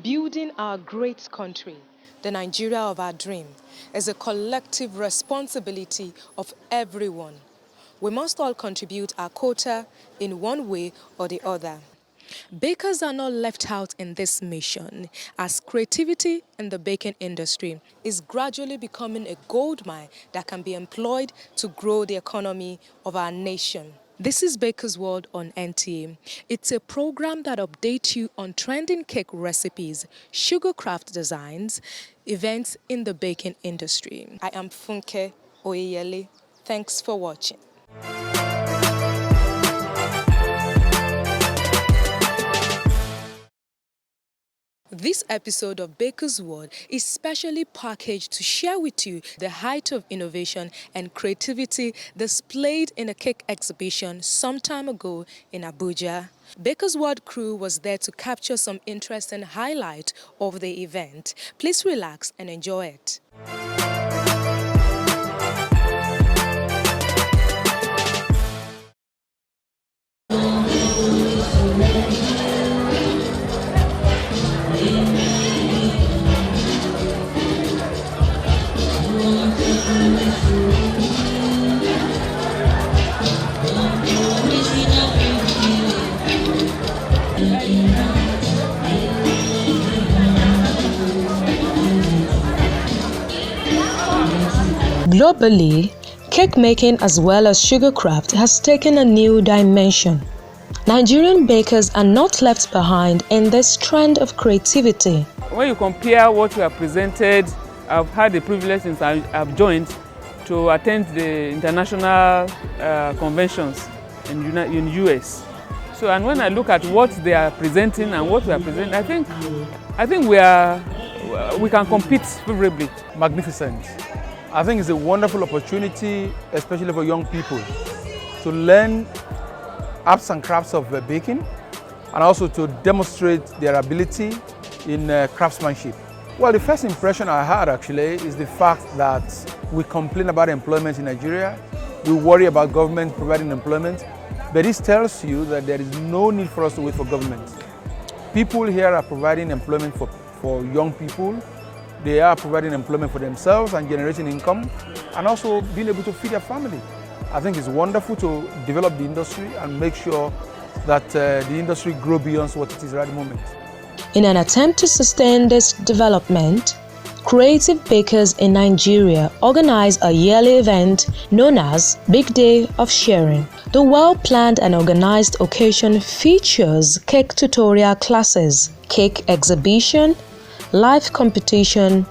Building our great country, the Nigeria of our dream, is a collective responsibility of everyone. We must all contribute our quota in one way or the other. Bakers are not left out in this mission, as creativity in the baking industry is gradually becoming a goldmine that can be employed to grow the economy of our nation. This is Baker's World on NTA. It's a program that updates you on trending cake recipes, sugar craft designs, events in the baking industry. I am Funke Oyeyele. Thanks for watching. This episode of Baker's World is specially packaged to share with you the height of innovation and creativity displayed in a cake exhibition some time ago in Abuja. Baker's World crew was there to capture some interesting highlights of the event. Please relax and enjoy it. Globally, cake making as well as sugar craft has taken a new dimension. Nigerian bakers are not left behind in this trend of creativity. When you compare what we have presented, I've had the privilege since I've joined to attend the international conventions in US. So, and when I look at what they are presenting and what we are presenting, I think we can compete favorably. Magnificent. I think it's a wonderful opportunity, especially for young people, to learn arts and crafts of baking and also to demonstrate their ability in craftsmanship. Well, the first impression I had actually is the fact that we complain about employment in Nigeria. We worry about government providing employment, but this tells you that there is no need for us to wait for government. People here are providing employment for young people. They are providing employment for themselves and generating income and also being able to feed their family. I think it's wonderful to develop the industry and make sure that the industry grows beyond what it is right at the moment. In an attempt to sustain this development, creative bakers in Nigeria organize a yearly event known as Big Day of Sharing. The well-planned and organized occasion features cake tutorial classes, cake exhibition, live competition,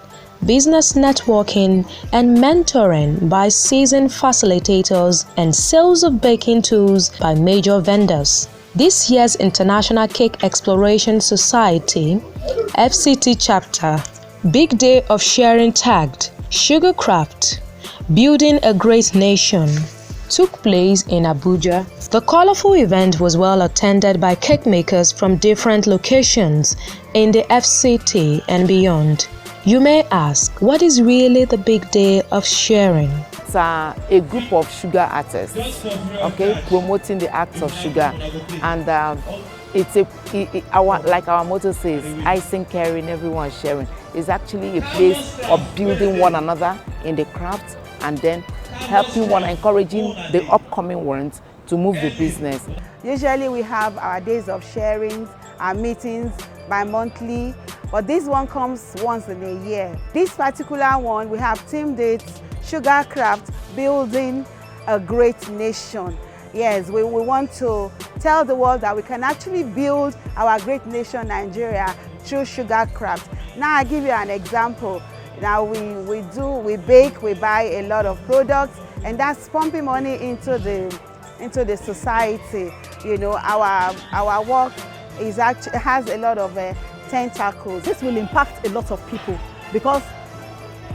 business networking, and mentoring by seasoned facilitators and sales of baking tools by major vendors. This year's International Cake Exploration Society FCT chapter, Big Day of Sharing tagged Sugar Craft, Building a Great Nation, took place in Abuja. The colorful event was well attended by cake makers from different locations in the FCT and beyond. You may ask, what is really the Big Day of Sharing? It's a group of sugar artists, okay, promoting the act of sugar, and like our motto says, icing caring, everyone sharing. It's actually a place of building one another in the craft and then helping one, encouraging the upcoming ones to move the business. Usually we have our days of sharing, our meetings bi-monthly, but this one comes once in a year. This particular one, we have team dates, sugar craft, building a great nation. Yes, we want to tell the world that we can actually build our great nation, Nigeria, through sugar craft. Now I'll give you an example. Now we bake, we buy a lot of products, and that's pumping money into the society. You know, our work has a lot of tentacles. This will impact a lot of people because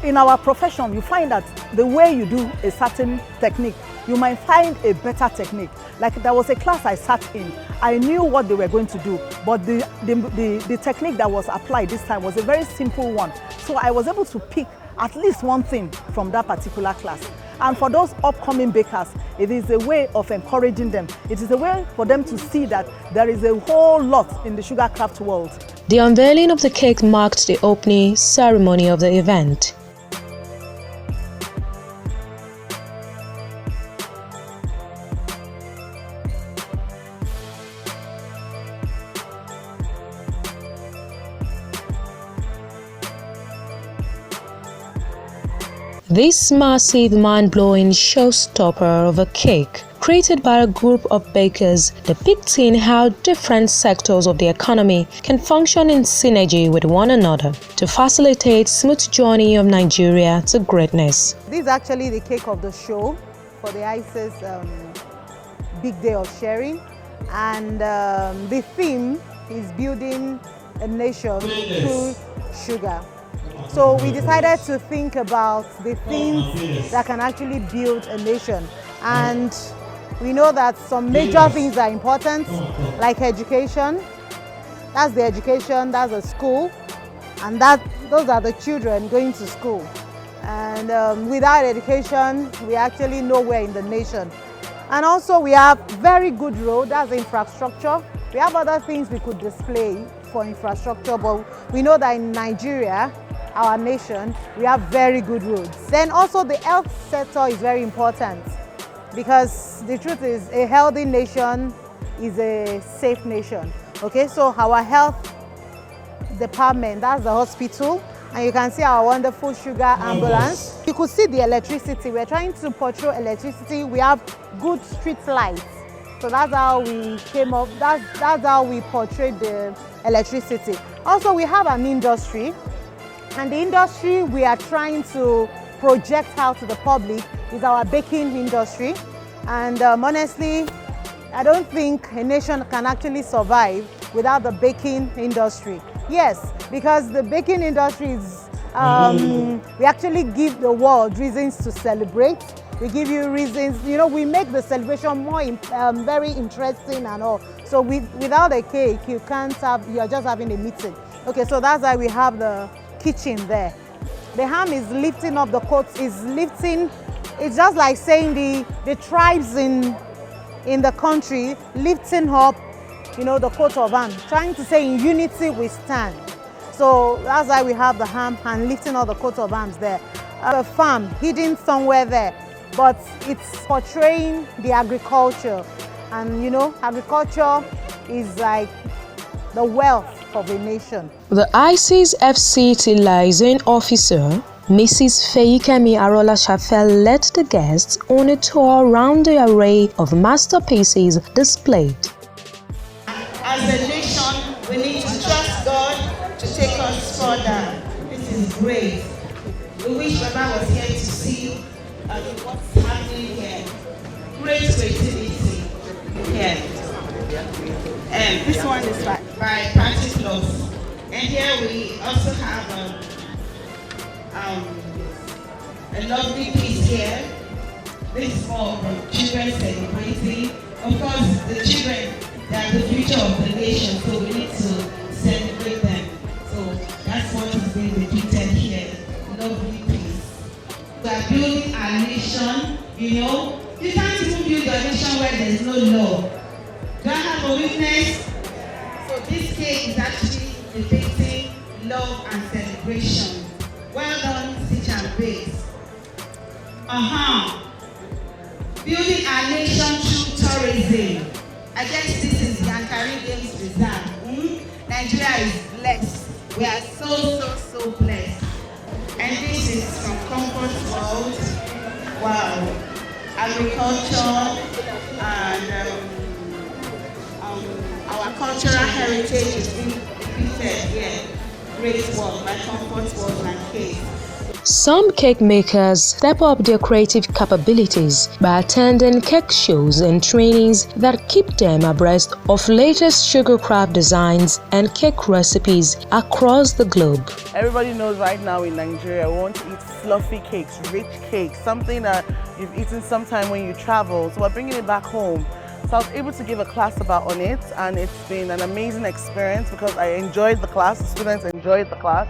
in our profession you find that the way you do a certain technique, you might find a better technique. Like there was a class I sat in, I knew what they were going to do, but the technique that was applied this time was a very simple one. So I was able to pick at least one thing from that particular class. And for those upcoming bakers, it is a way of encouraging them. It is a way for them to see that there is a whole lot in the sugar craft world. The unveiling of the cake marked the opening ceremony of the event. This massive, mind-blowing showstopper of a cake, created by a group of bakers, depicting how different sectors of the economy can function in synergy with one another to facilitate smooth journey of Nigeria to greatness. This is actually the cake of the show for the ICE's Big Day of Sharing, and the theme is building a nation through sugar. So we decided to think about the things that can actually build a nation, and we know that some major things are important, like education. That's the education, that's the school, and those are the children going to school. And without education, we actually nowhere in the nation. And also we have very good road, that's infrastructure. We have other things we could display for infrastructure, but we know that in Nigeria, our nation, we have very good roads. Then also the health sector is very important, because the truth is a healthy nation is a safe nation. Okay, so our health department, that's the hospital, and you can see our wonderful sugar ambulance. You could see the electricity. We're trying to portray electricity. We have good street lights. So that's how we came up, that's how we portrayed the electricity. Also, we have an industry, and the industry we are trying to project out to the public is our baking industry. And honestly, I don't think a nation can actually survive without the baking industry. Yes, because the baking industry is, we actually give the world reasons to celebrate. We give you reasons, you know, we make the celebration more very interesting and all. So without a cake, you can't have, you're just having a meeting. Okay, so that's why we have the kitchen there. The ham is lifting up the coat, is lifting, it's just like saying the tribes in the country lifting up, you know, the coat of arms, trying to say in unity we stand. So that's why we have the ham and lifting up the coat of arms there. A farm hidden somewhere there, but it's portraying the agriculture. And you know, agriculture is like the wealth of a nation. The IC's FCT liaison officer, Mrs. Feyikemi Arola Shafel, led the guests on a tour around the array of masterpieces displayed. As a nation, we need to trust God to take us further. This is great. We wish Baba was here to see what's happening here. Great creativity here. And this one is by Practice Plus. And here we also have a lovely piece here. This is for children celebrating. Of course, the children, they are the future of the nation, so we need to celebrate them. So that's what is being depicted here. Lovely piece. We are building our nation, you know. You can't even build a nation where there is no law. Do I have a witness? So this cake is actually depicting love and celebration. Well done, Stitch and Base. Building our nation through tourism. I guess this is Yankari Games Reserve. Nigeria is blessed. We are so blessed. And this is from Comfort World. Wow. Agriculture and our cultural heritage is being depicted here. Great work by Comfort World and Cake. Some cake makers step up their creative capabilities by attending cake shows and trainings that keep them abreast of latest sugar craft designs and cake recipes across the globe. Everybody knows right now in Nigeria, we want to eat fluffy cakes, rich cakes, something that you've eaten sometime when you travel. So we're bringing it back home. So I was able to give a class on it, and it's been an amazing experience because I enjoyed the class, the students enjoyed the class.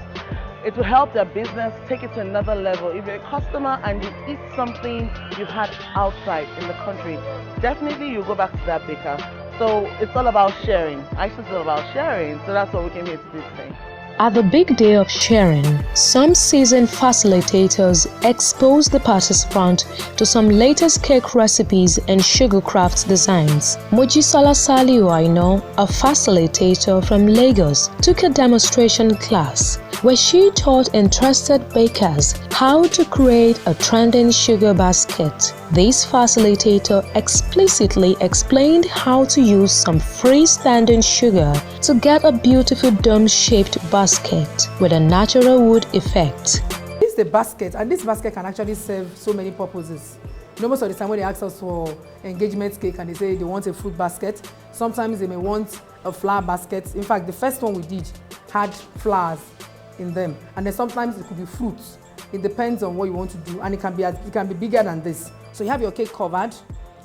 it will help their business take it to another level. If you're a customer and you eat something you've had outside in the country, definitely you go back to that baker. So it's all about sharing. Actually, it's all about sharing. So that's what we came here to do today. At the big day of sharing, some seasoned facilitators expose the participant to some latest cake recipes and sugar craft designs. Mojisola Saliu Aino, a facilitator from Lagos, took a demonstration class where she taught interested bakers how to create a trending sugar basket. This facilitator explicitly explained how to use some freestanding sugar to get a beautiful dome-shaped basket with a natural wood effect. This is a basket, and this basket can actually serve so many purposes. You know, most of the time when they ask us for engagement cake and they say they want a fruit basket, sometimes they may want a flower basket. In fact, the first one we did had flowers in them, and then sometimes it could be fruits. It depends on what you want to do, and it can be bigger than this. So you have your cake covered.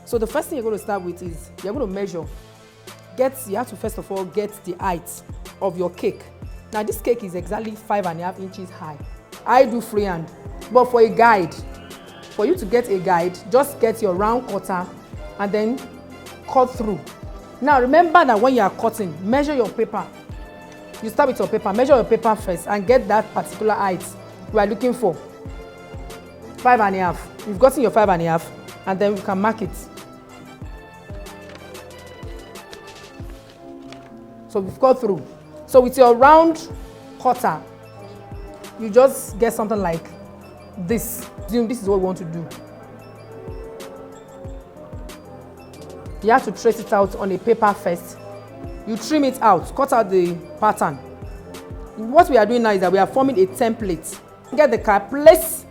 So the first thing you're going to start with is you're going to measure. You have to first of all get the height of your cake. Now this cake is exactly 5.5 inches high. I do freehand, but for a guide, for you to get a guide, just get your round cutter and then cut through. Now remember that when you are cutting, measure your paper. You start with your paper, measure your paper first and get that particular height you are looking for. 5.5. You've gotten your 5.5 and then you can mark it. So we've got through. So with your round cutter, you just get something like this. This is what we want to do. You have to trace it out on a paper first. You trim it out, cut out the pattern. What we are doing now is that we are forming a template. Get the card, place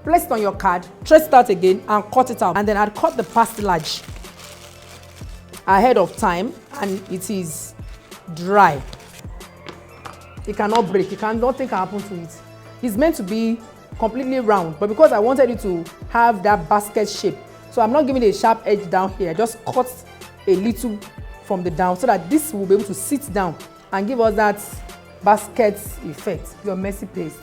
it on your card, trace it out again and cut it out. And then I'd cut the pastelage ahead of time and it is dry. It cannot break, nothing can happen to it. It's meant to be completely round, but because I wanted it to have that basket shape, so I'm not giving it a sharp edge down here. I just cut a little from the down so that this will be able to sit down and give us that basket effect. Your messy paste,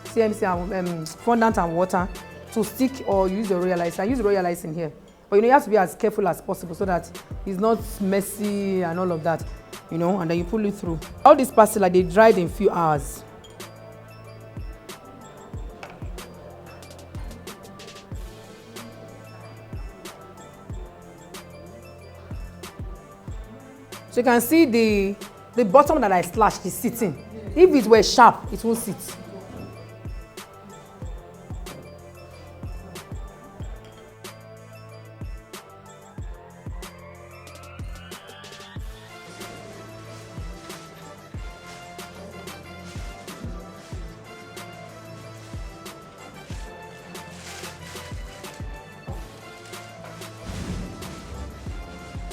CMC, fondant and water to stick, or use the royal ice. I use royal ice in here, but you have to be as careful as possible so that it's not messy and all of that, and then you pull it through. All these pastel, they dried in a few hours. So you can see the bottom that I slashed is sitting. If it were sharp, it won't sit.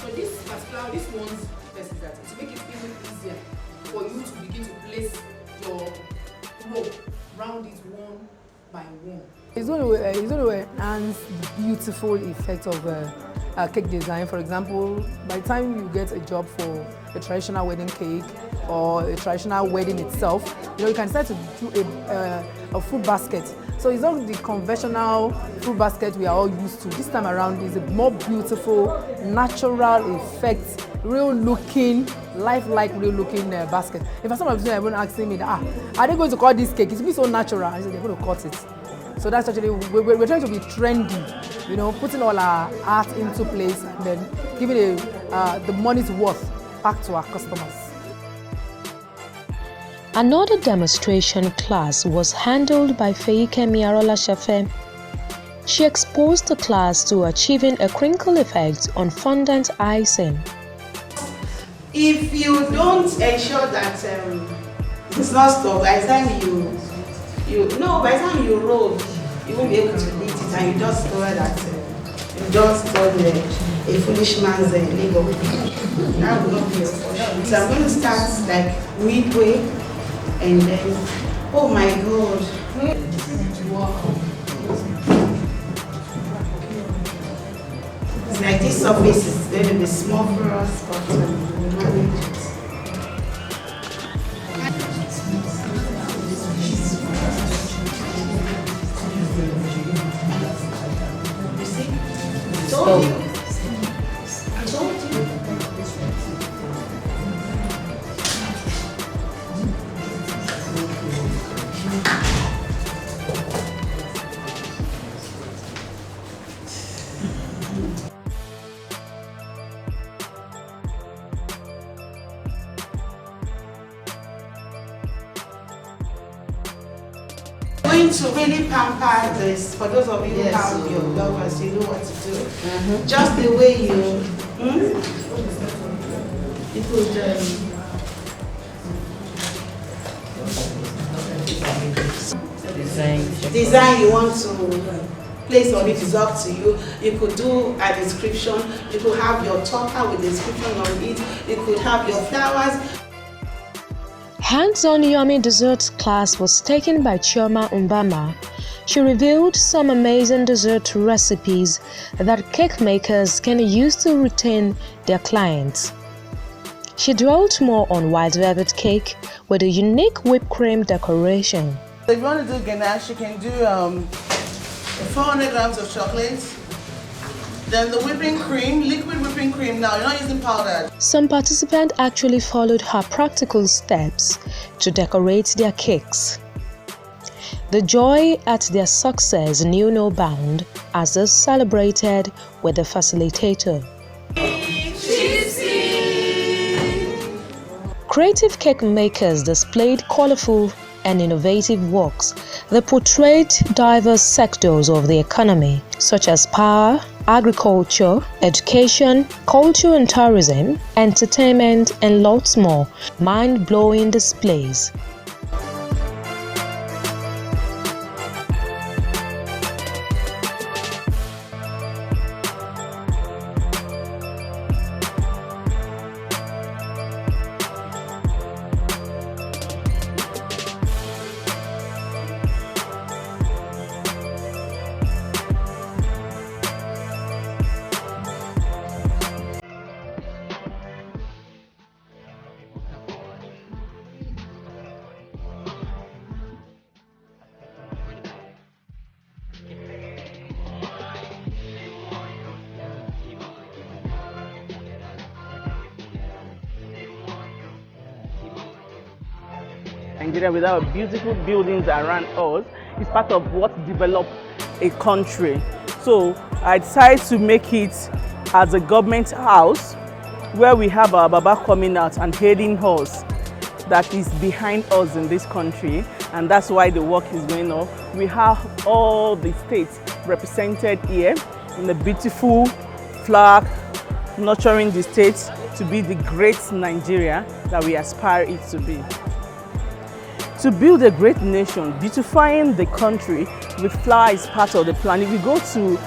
So this one's best is that to make it even easier for you to begin to place your rope round it one by one. It's going to enhance the beautiful effect of cake design. For example, by the time you get a job for a traditional wedding cake or a traditional wedding itself, you can start to do a fruit basket. So it's not the conventional fruit basket we are all used to. This time around is a more beautiful, natural effect, real looking, lifelike, real looking basket. In fact, some of the people are asking me, are they going to cut this cake? It's be so natural. I said they're going to cut it. So that's actually, we're trying to be trendy, putting all our art into place and then giving the money's worth back to our customers. Another demonstration class was handled by Feikemi Arolashafe. She exposed the class to achieving a crinkle effect on fondant icing. If you don't ensure that it's not stuck, by the time by the time you roll, you won't be able to eat it, and you just know that you just done a foolish man's labor. That will not be your portion. So I'm going to start like midway, and then, oh my God. It's like this surface is going to be small for us, but we'll manage it. Oh. Going to really pamper this, for those of you who have your loved ones, you know what to do. Just the way you design you want to place on it is up to you. You could do a description, you could have your topper with description on it, you could have your flowers. Hands-on yummy dessert class was taken by Chioma Mbama. She revealed some amazing dessert recipes that cake makers can use to retain their clients. She dwelt more on white velvet cake with a unique whipped cream decoration. If you want to do ganache, you can do 400 grams of chocolate. Then the whipping cream, liquid whipping cream now, you're not using powder. Some participants actually followed her practical steps to decorate their cakes. The joy at their success knew no bound as they celebrated with the facilitator. Creative cake makers displayed colorful and innovative works that portrayed diverse sectors of the economy, such as power, agriculture, education, culture and tourism, entertainment, and lots more. Mind-blowing displays. Nigeria, with our beautiful buildings around us, is part of what developed a country. So I decided to make it as a government house where we have our Baba coming out and heading us that is behind us in this country, and that's why the work is going on. We have all the states represented here in a beautiful flag nurturing the states to be the great Nigeria that we aspire it to be. To build a great nation, beautifying the country with flower is part of the plan. If you go to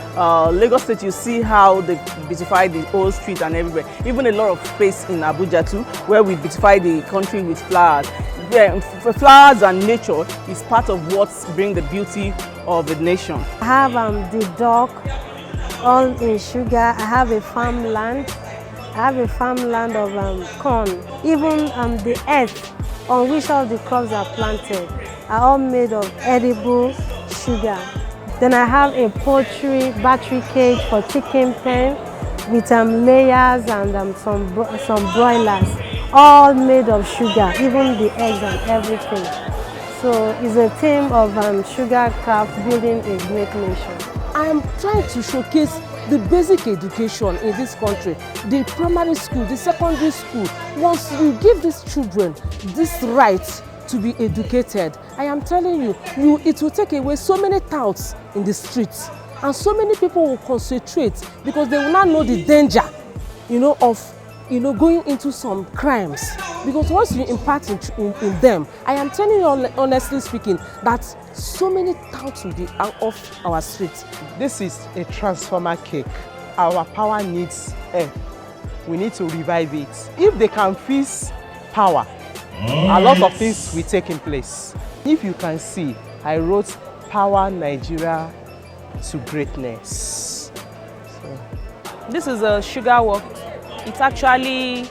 Lagos State, you see how they beautify the old street and everywhere. Even a lot of space in Abuja too, where we beautify the country with flowers. Yeah, flowers and nature is part of what brings the beauty of the nation. I have the dog, all in sugar. I have a farmland. I have a farmland of corn. Even the earth on which all the crops are planted are all made of edible sugar. Then I have a poultry battery cage for chicken pen with layers and some broilers, all made of sugar, even the eggs and everything. So it's a theme of sugar craft, building a great nation. I am trying to showcase the basic education in this country, the primary school, the secondary school. Once you give these children this right to be educated, I am telling you, it will take away so many touts in the streets, and so many people will concentrate because they will not know the danger, of going into some crimes. Because once you impart in them, I am telling you honestly speaking, that so many touts will be out of our streets. This is a transformer cake. Our power needs air. We need to revive it. If they can fix power, a lot of things will take in place. If you can see, I wrote Power Nigeria to Greatness. This is a sugar work. It's actually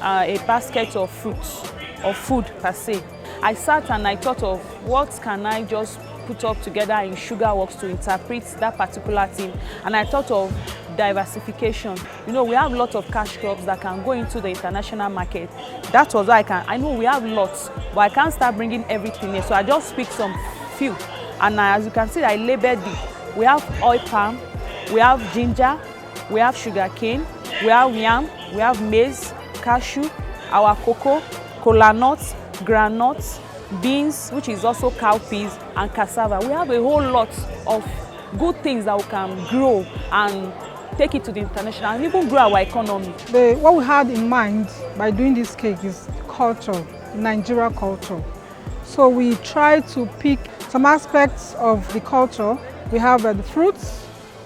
a basket of fruits, or food per se. I sat and I thought of what can I just put up together in sugar works to interpret that particular theme, and I thought of diversification. You know, we have lots of cash crops that can go into the international market. That was why I know we have lots, but I can't start bringing everything here. So I just pick some few. And as you can see, I labeled it. We have oil palm, we have ginger, we have sugar cane, we have yam, we have maize, cashew, our cocoa, kola nuts, groundnuts, beans, which is also cowpeas, and cassava. We have a whole lot of good things that we can grow and take it to the international and even grow our economy. What we had in mind by doing this cake is culture, Nigerian culture. So we try to pick some aspects of the culture. We have the fruits,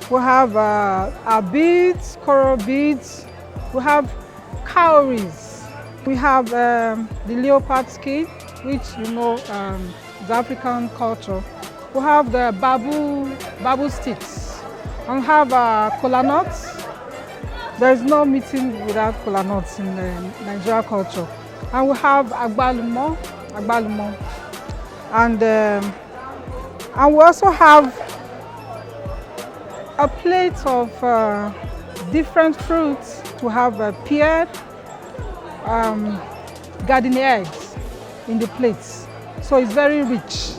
we have our beads, coral beads, we have cowries, we have the leopard skin, which you know is African culture. We have the bamboo sticks, and we have kola nuts. There is no meeting without kola nuts in Nigerian culture. And we have agbalumo, and we also have a plate of different fruits. We have pear, garden eggs in the plates. So it's very rich.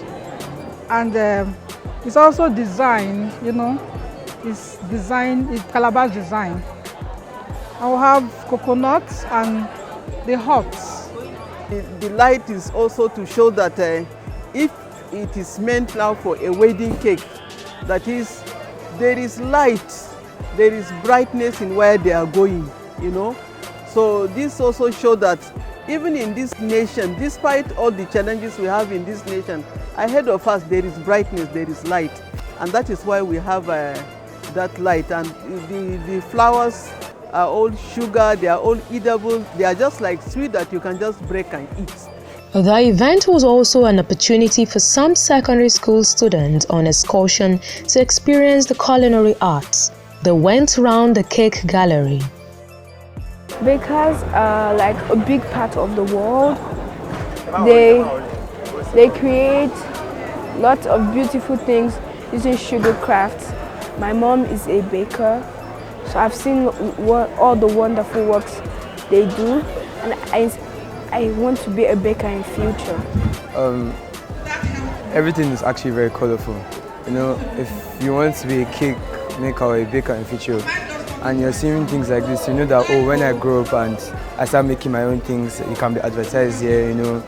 And it's also designed, you know, it's calabash design. And we have coconuts and the hops. The light is also to show that if it is meant now for a wedding cake, that is, there is light, there is brightness in where they are going, you know. So this also shows that even in this nation, despite all the challenges we have in this nation, ahead of us there is brightness, there is light. And that is why we have that light. And the flowers are all sugar, they are all edible, they are just like sweet that you can just break and eat. The event was also an opportunity for some secondary school students on excursion to experience the culinary arts. They went around the cake gallery. Bakers are like a big part of the world. They create lots of beautiful things using sugar crafts. My mom is a baker, so I've seen all the wonderful works they do, and I want to be a baker in future. Everything is actually very colorful. You know, if you want to be a cake maker or a baker in future, and you're seeing things like this, you know that, oh, when I grow up and I start making my own things, it can be advertised here, you know.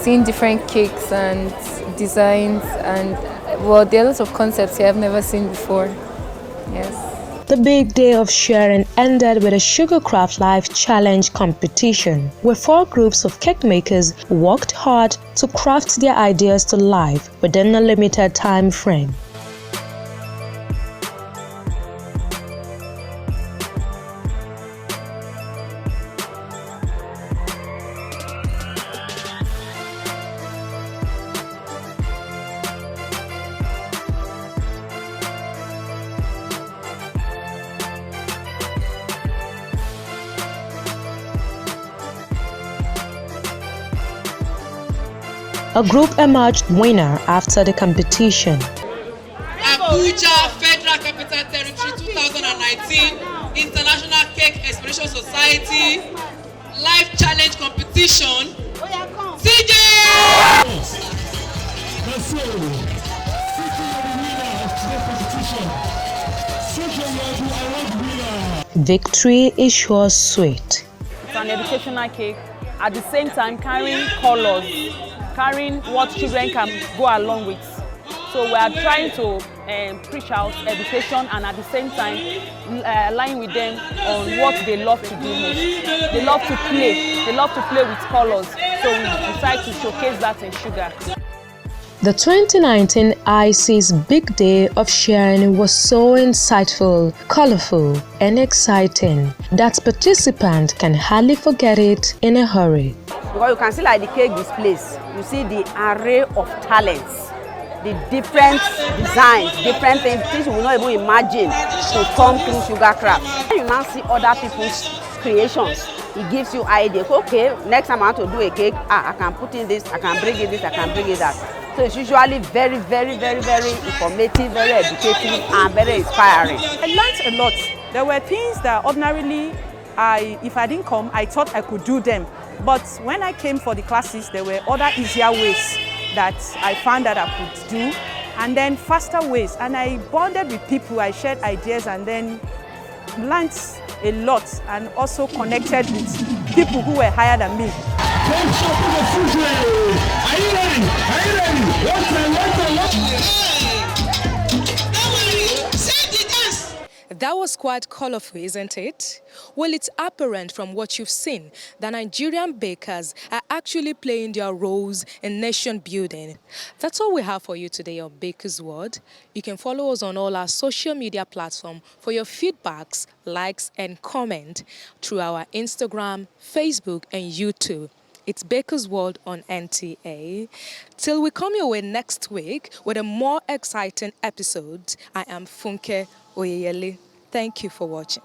Seeing different cakes and designs, and well, there are lots of concepts here I've never seen before. Yes. The big day of sharing ended with a Sugar Craft Life Challenge competition, where 4 groups of cake makers worked hard to craft their ideas to life within a limited time frame. A group emerged winner after the competition. Abuja Federal Capital Territory 2019 International Cake Exploration Society Life Challenge Competition. CJ! Victory is sure sweet. It's an educational cake, at the same time carrying colors, carrying what children can go along with. So we are trying to preach out education and at the same time align with them on what they love to do most. They love to play with colors. So we decide to showcase that in sugar. The 2019 IC's Big Day of Sharing was so insightful, colorful, and exciting that participants can hardly forget it in a hurry. Because you can see like the cake displays, you see the array of talents, the different designs, different things you will not even imagine to come through Sugar Craft. When you now see other people's creations, it gives you ideas. Okay, next time I want to do a cake, I can put in this, I can bring in this, I can bring in that. So it's usually very informative, very educative, and very inspiring. I learned a lot There were things that ordinarily, if I didn't come, I thought I could do them. But when I came for the classes, there were other easier ways that I found that I could do, and then faster ways. And I bonded with people, I shared ideas, and then learned a lot, and also connected with people who were higher than me. That was quite colorful, isn't it? Well, it's apparent from what you've seen that Nigerian bakers are actually playing their roles in nation building. That's all we have for you today on Baker's World. You can follow us on all our social media platforms for your feedbacks, likes, and comment through our Instagram, Facebook, and YouTube. It's Baker's World on NTA. Till we come your way next week with a more exciting episode, I am Funke Oyeyele. Thank you for watching.